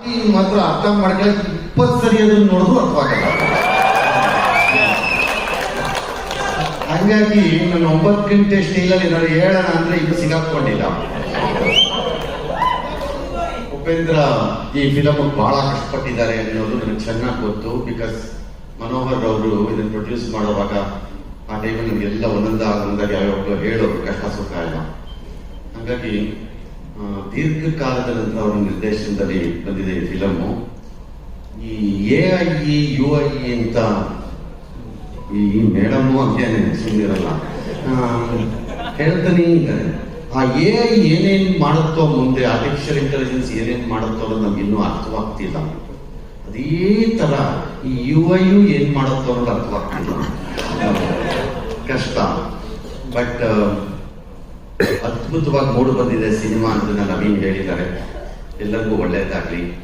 ಈಗ ಮಾತ್ರ ಅರ್ಥ ಮಾಡ್ಕೊಳಕ್ 20 ಸರಿ ಅದನ್ನ ನೋಡಿದ್ರು ಅರ್ಥವಾಗಲ್ಲ. ಹಂಗಾಗಿ ನಾನು 9 ಗಂಟೆ ಸ್ಟೈಲಲ್ಲಿ ಏನಾದ್ರು ಹೇಳೋಣ ಅಂದ್ರೆ ಇದು ಸಿಗಾಕೊಂಡಿಲ್ಲ. ಉಪೇಂದ್ರ ಈ ಫಿಲಮ್ ಬಹಳ ಕಷ್ಟಪಟ್ಟಿದ್ದಾರೆ ಅನ್ನೋದು ನನಗೆ ಚೆನ್ನಾಗಿ ಗೊತ್ತು. ಬಿಕಾಸ್ ಮನೋಹರ್ ಅವರು ಇದನ್ನು ಪ್ರೊಡ್ಯೂಸ್ ಮಾಡುವಾಗ ಆ ಟೈಮಲ್ಲಿ ನಮಗೆಲ್ಲ ಒಂದೊಂದಾಗಿ ಯಾವಾಗಲೂ ಹೇಳೋರು ಕಷ್ಟ ಸುಖ ಎಲ್ಲ. ಹಾಗಾಗಿ ದೀರ್ಘಕಾಲದ ನಂತರ ಅವರ ನಿರ್ದೇಶನದಲ್ಲಿ ಬಂದಿದೆ ಈ ಫಿಲಮ್ಮು. ಈ AI UI ಅಂತ ಈ ಮೇಡಮ್ಮು ಅಂತೇನೆ ಸುಮ್ಮನಿರಲ್ಲ ಹೇಳ್ತಾನೆ ಇದ್ದಾರೆ. ಆ AI ಏನೇನು ಮಾಡುತ್ತೋ ಮುಂದೆ, ಆರ್ಟಿಫಿಷಿಯಲ್ ಇಂಟೆಲಿಜೆನ್ಸ್ ಏನೇನು ಮಾಡುತ್ತೋ ಅನ್ನೋದು ನಮ್ಗೆ ಇನ್ನೂ ಅರ್ಥವಾಗ್ತಿಲ್ಲ. ಅದೇ ತರ ಈ UI ಏನ್ ಮಾಡುತ್ತೋ ಅನ್ನೋದು ಅರ್ಥವಾಗ್ತಿಲ್ಲ. ಕಷ್ಟ. ಬಟ್ ಅದ್ಭುತವಾಗಿ ಮೂಡು ಬಂದಿದೆ ಸಿನಿಮಾ ಅಂತ ನವೀನ್ ಹೇಳಿದ್ದಾರೆ. ಎಲ್ಲರಿಗೂ ಒಳ್ಳೆಯದಾಗ್ಲಿ.